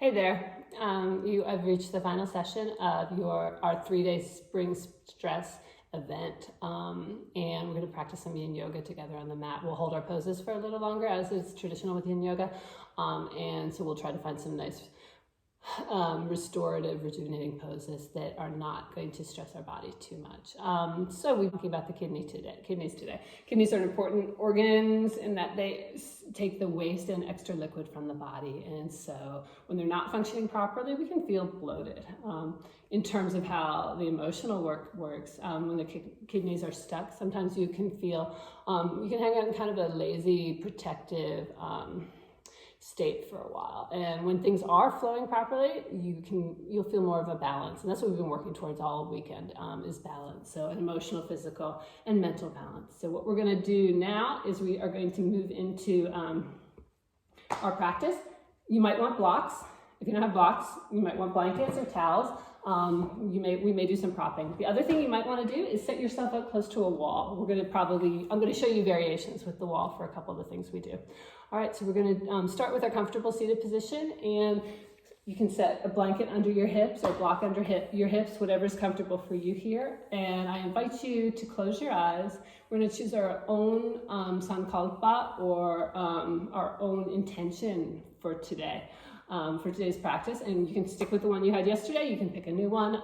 Hey there. You have reached the final session of our 3-day spring stress event, and we're going to practice some yin yoga together on the mat. We'll hold our poses for a little longer, as is traditional with yin yoga, and so we'll try to find some nice restorative, rejuvenating poses that are not going to stress our body too much. So we're talking about the kidneys today. Kidneys are important organs in that they take the waste and extra liquid from the body. And so when they're not functioning properly, we can feel bloated. In terms of how the emotional work works, when the kidneys are stuck, sometimes you can feel, you can hang out in kind of a lazy, protective, state for a while, and when things are flowing properly, you'll feel more of a balance, and that's what we've been working towards all weekend, is balance. So an emotional, physical, and mental balance. So what we're going to do now is we are going to move into our practice. You might want blocks. If you don't have blocks, you might want blankets or towels. We may do some propping. The other thing you might want to do is set yourself up close to a wall. I'm going to show you variations with the wall for a couple of the things we do. All right, so we're going to start with our comfortable seated position, and you can set a blanket under your hips or block under your hips, whatever's comfortable for you here. And I invite you to close your eyes. We're going to choose our own sankalpa, or our own intention for today. For today's practice, and you can stick with the one you had yesterday. You can pick a new one.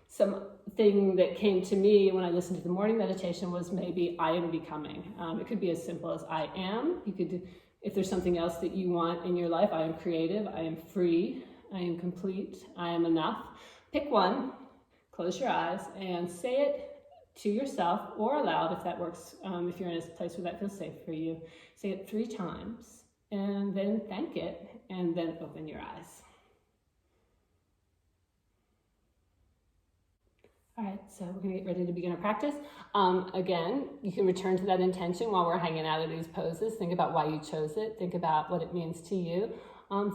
Something that came to me when I listened to the morning meditation was maybe I am becoming. It could be as simple as I am. You could, if there's something else that you want in your life, I am creative, I am free, I am complete, I am enough. Pick one, close your eyes, and say it to yourself or aloud if that works, if you're in a place where that feels safe for you. Say it 3 times, and then thank it, and then open your eyes. All right, so we're gonna get ready to begin our practice. Again, you can return to that intention while we're hanging out of these poses. Think about why you chose it. Think about what it means to you.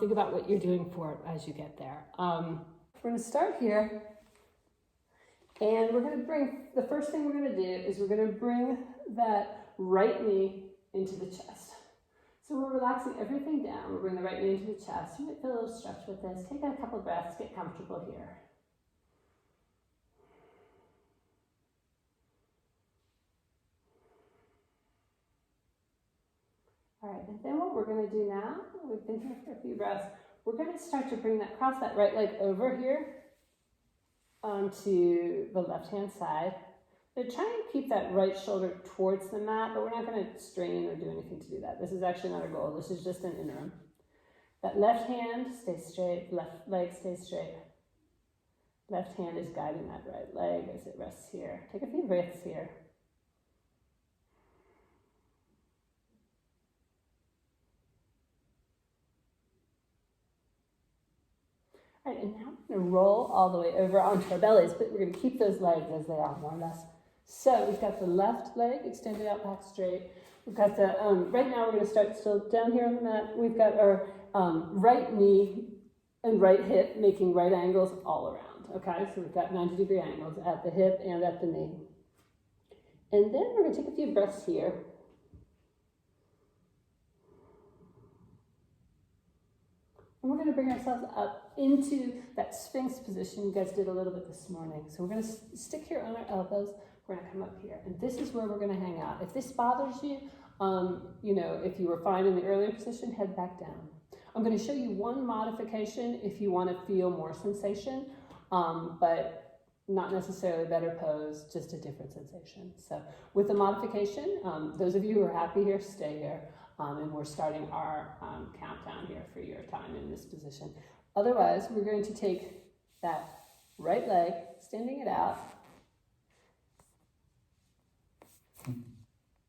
Think about what you're doing for it as you get there. We're gonna start here, and we're gonna bring, the first thing we're gonna do is we're gonna bring that right knee into the chest. So we're relaxing everything down. We're bringing the right knee into the chest. You might feel a little stretch with this. Take a couple breaths, get comfortable here. All right, and then what we're going to do now, we've been here for a few breaths, we're going to start to bring that, cross that right leg over here onto the left-hand side. So try and keep that right shoulder towards the mat, but we're not going to strain or do anything to do that. This is actually not our goal. This is just an interim. That left hand stays straight, left leg stays straight. Left hand is guiding that right leg as it rests here. Take a few breaths here. All right, and now we're going to roll all the way over onto our bellies, but we're going to keep those legs as they are, more or less. So we've got the left leg extended out back straight. We've got the, right now we're going to start still down here on the mat. We've got our right knee and right hip making right angles all around. Okay, so we've got 90-degree angles at the hip and at the knee. And then we're going to take a few breaths here. And we're going to bring ourselves up into that Sphinx position you guys did a little bit this morning. So we're going to stick here on our elbows. We're going to come up here. And this is where we're going to hang out. If this bothers you, if you were fine in the earlier position, head back down. I'm going to show you one modification if you want to feel more sensation, but not necessarily a better pose, just a different sensation. So with the modification, those of you who are happy here, stay here. And we're starting our countdown here for your time in this position. Otherwise, we're going to take that right leg, extending it out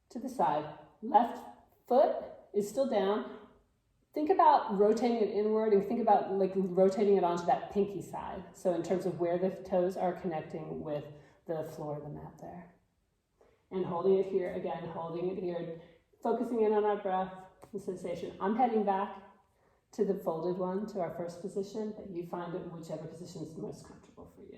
to the side. Left foot is still down. Think about rotating it inward, and think about like rotating it onto that pinky side. So in terms of where the toes are connecting with the floor of the mat there. And holding it here, again, holding it here. Focusing in on our breath, the sensation. I'm heading back to the folded one, to our first position, but you find it in whichever position is the most comfortable for you.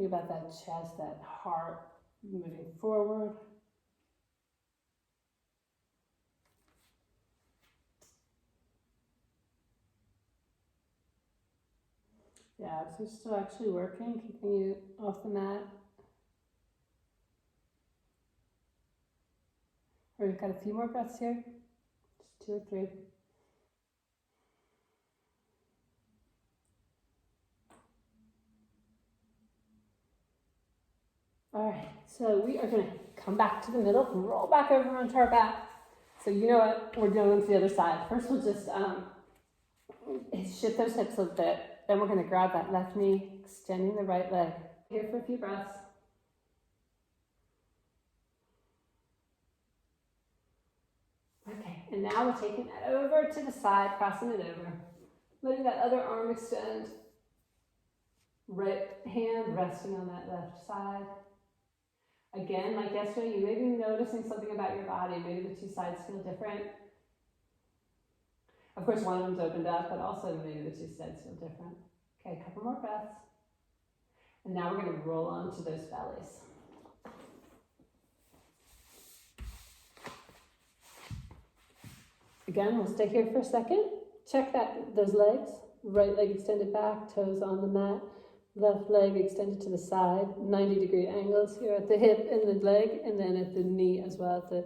Think about that chest, that heart moving forward. Yeah, so we're still actually working, keeping you off the mat. Or we've got a few more breaths here, just 2 or 3. All right, so we are going to come back to the middle, roll back over onto our back. So you know what we're doing to the other side. First, we'll just shift those hips a bit. Then we're going to grab that left knee, extending the right leg. Here for a few breaths. Okay, and now we're taking that over to the side, crossing it over. Letting that other arm extend. Right hand resting on that left side. Again, like yesterday, you may be noticing something about your body. Maybe the two sides feel different. Of course, one of them's opened up, but also maybe the two sides feel different. Okay, a couple more breaths. And now we're going to roll onto those bellies. Again, we'll stay here for a second. Check those legs. Right leg extended back, toes on the mat. Left leg extended to the side, 90-degree angles here at the hip and the leg, and then at the knee as well, at the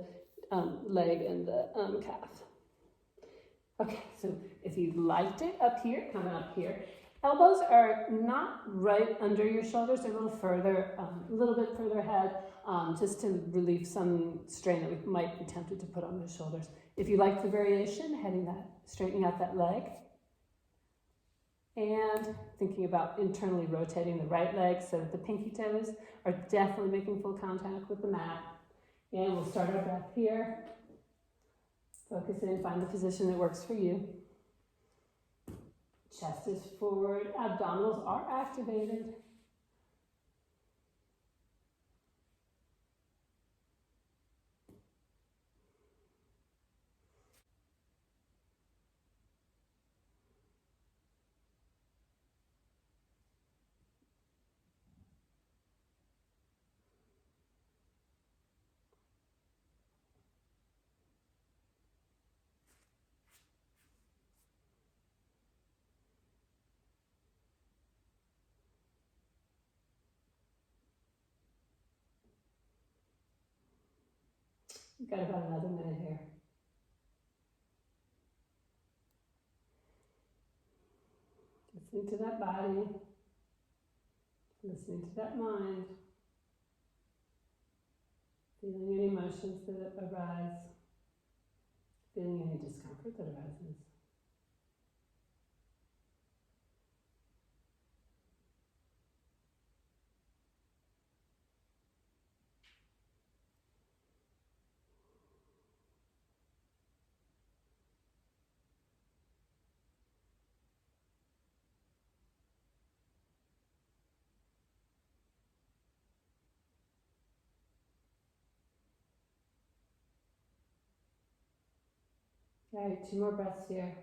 leg and the calf. Okay, so if you liked it up here, coming up here, elbows are not right under your shoulders, they're a little further, a little bit further ahead, just to relieve some strain that we might be tempted to put on those shoulders. If you like the variation, straightening out that leg. And thinking about internally rotating the right leg so that the pinky toes are definitely making full contact with the mat. And we'll start our breath here. Focus in, find the position that works for you. Chest is forward, abdominals are activated. We've got about another minute here. Listening to that body, listening to that mind, feeling any emotions that arise, feeling any discomfort that arises. All right, 2 more breaths here.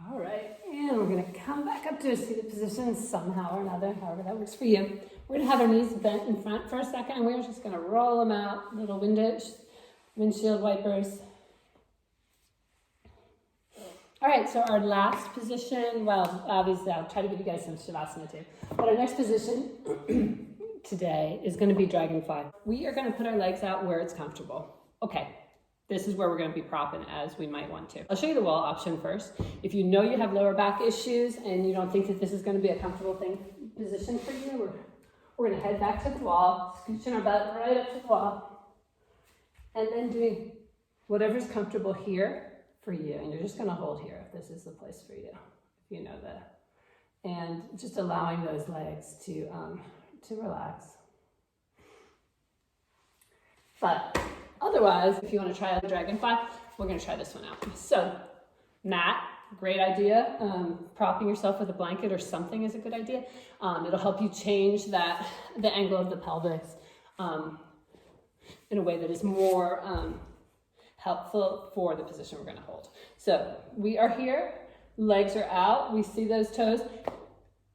All right, and we're going to come back up to a seated position somehow or another, however that works for you. We're going to have our knees bent in front for a second, and we're just going to roll them out, little windshield wipers. All right, so our last position, well, obviously I'll try to give you guys some Shavasana too, but our next position today is going to be Dragonfly. We are going to put our legs out where it's comfortable. Okay, this is where we're going to be propping as we might want to. I'll show you the wall option first. If you know you have lower back issues and you don't think that this is going to be a comfortable position for you, we're going to head back to the wall, scooching our butt right up to the wall, and then doing whatever's comfortable here for you. And you're just going to hold here if this is the place for you, if you know that. And just allowing those legs to relax. But otherwise, if you want to try the Dragonfly, we're going to try this one out. So, mat, great idea. Propping yourself with a blanket or something is a good idea. It'll help you change the angle of the pelvis in a way that is more helpful for the position we're going to hold. So we are here. Legs are out. We see those toes.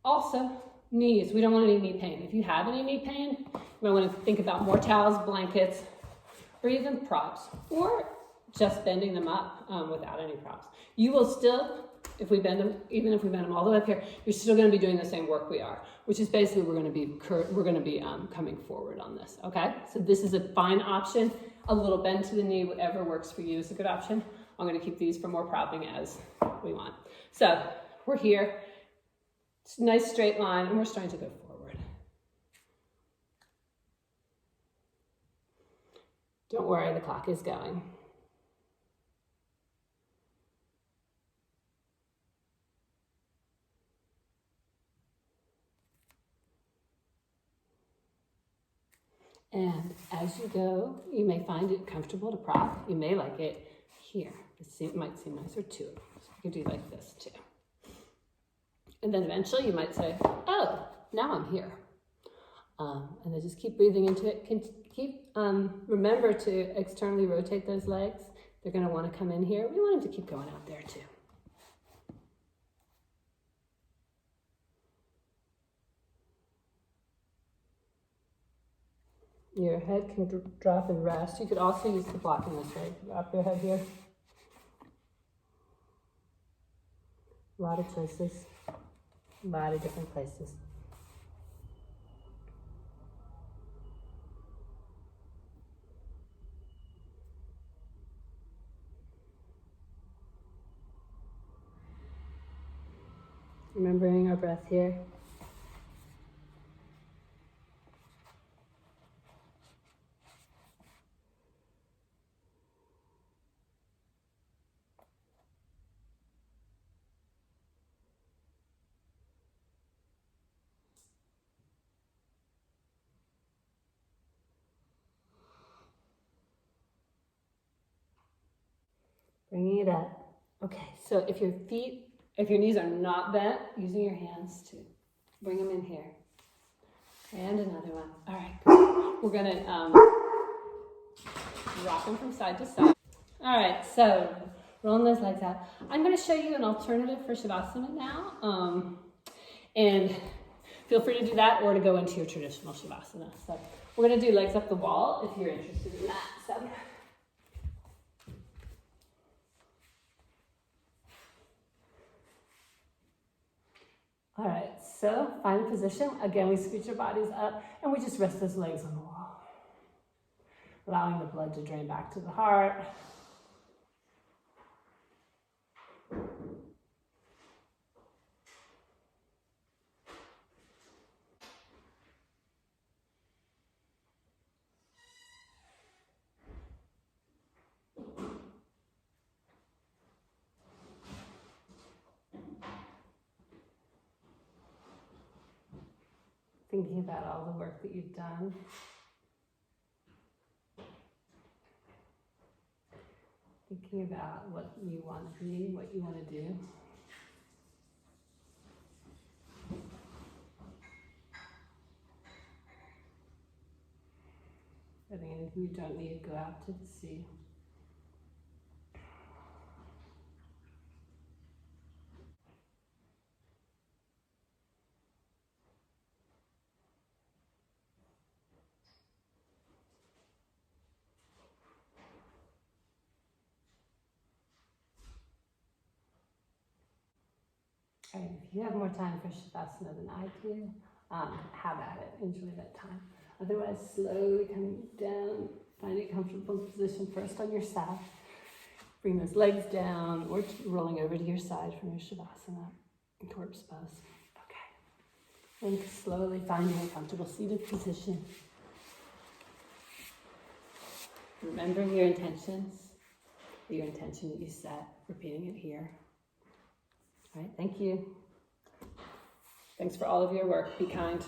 Also, knees. We don't want any knee pain. If you have any knee pain, you might want to think about more towels, blankets, or even props, or just bending them up without any props. You will still, if we bend them, even if we bend them all the way up here, you're still going to be doing the same work we are, which is basically we're going to be coming forward on this. Okay, so this is a fine option. A little bend to the knee, whatever works for you is a good option. I'm going to keep these for more propping as we want. So we're here. It's a nice straight line, and we're starting to go forward. Don't worry, the clock is going. And as you go, you may find it comfortable to prop. You may like it here. It might seem nicer too. So you can do like this too. And then eventually you might say, oh, now I'm here. And then just keep breathing into it. Remember to externally rotate those legs. They're going to want to come in here. We want them to keep going out there too. Your head can drop and rest. You could also use the block in this way. Drop your head here. A lot of choices. A lot of different places. Remembering our breath here. Bringing it up. Okay, so if your knees are not bent, using your hands to bring them in here. And another one. All right, we're gonna rock them from side to side. All right, so rolling those legs out. I'm gonna show you an alternative for Shavasana now. And feel free to do that or to go into your traditional Shavasana. So we're gonna do legs up the wall if you're interested in that. So. All right, so find a position. Again, we scooch our bodies up and we just rest those legs on the wall. Allowing the blood to drain back to the heart. Thinking about all the work that you've done. Thinking about what you want to be, what you want to do. I think anything you don't need to go out to the sea. All right, if you have more time for Shavasana than I do, have at it. Enjoy that time. Otherwise, slowly coming down, find a comfortable position first on your side. Bring those legs down or rolling over to your side from your Shavasana, corpse pose. Okay. And slowly finding a comfortable seated position. Remembering your intentions, your intention that you set, repeating it here. All right, thank you. Thanks for all of your work. Be kind.